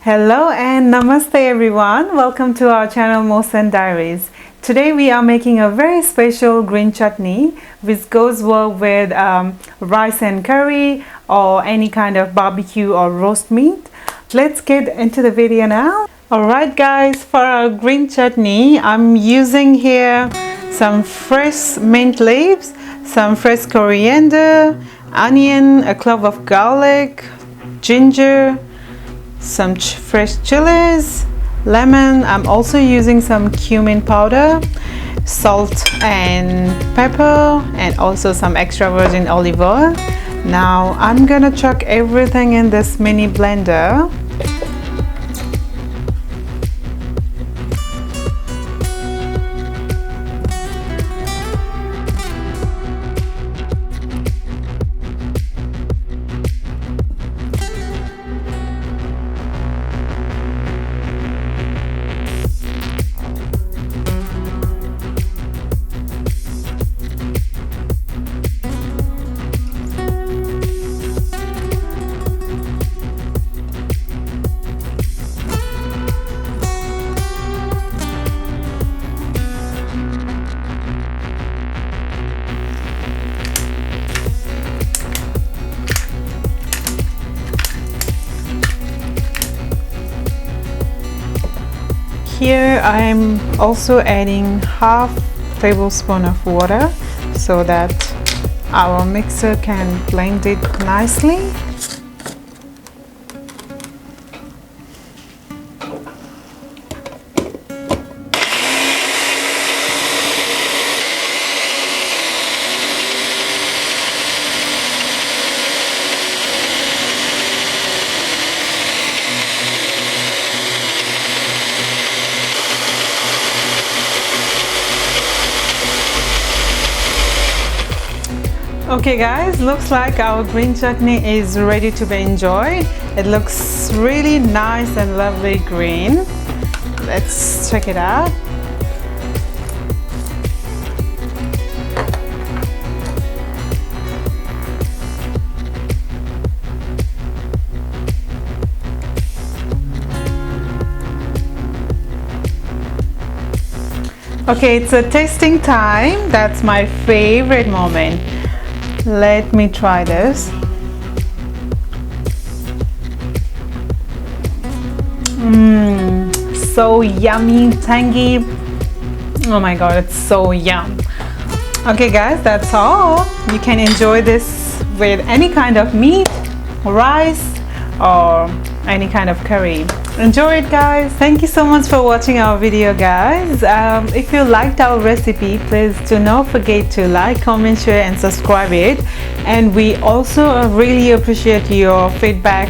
Hello and namaste everyone. Welcome to our channel Mosan Diaries. Today we are making a very special green chutney which goes well with rice and curry or any kind of barbecue or roast meat. Let's get into the video now. Alright guys, for our green chutney I'm using here some fresh mint leaves, some fresh coriander, onion, a clove of garlic, ginger, some fresh chilies, lemon. I'm also using some cumin powder, salt and pepper, and also some extra virgin olive oil. Now I'm gonna chuck everything in this mini blender. Here I'm also adding half tablespoon of water so that our mixer can blend it nicely. Okay guys, looks like our green chutney is ready to be enjoyed. It looks really nice and lovely green. Let's check it out. Okay, it's a tasting time. That's my favorite moment. Let me try this. So yummy, tangy. Oh my god, it's so yum. Okay guys, that's all. You can enjoy this with any kind of meat, rice, or any kind of curry. Enjoy it guys. Thank you so much for watching our video guys. If you liked our recipe, please do not forget to like, comment, share and subscribe it. And we also really appreciate your feedback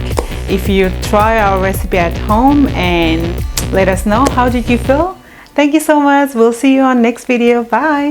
if you try our recipe at home and let us know how did you feel. Thank you so much. We'll see you on next video. Bye.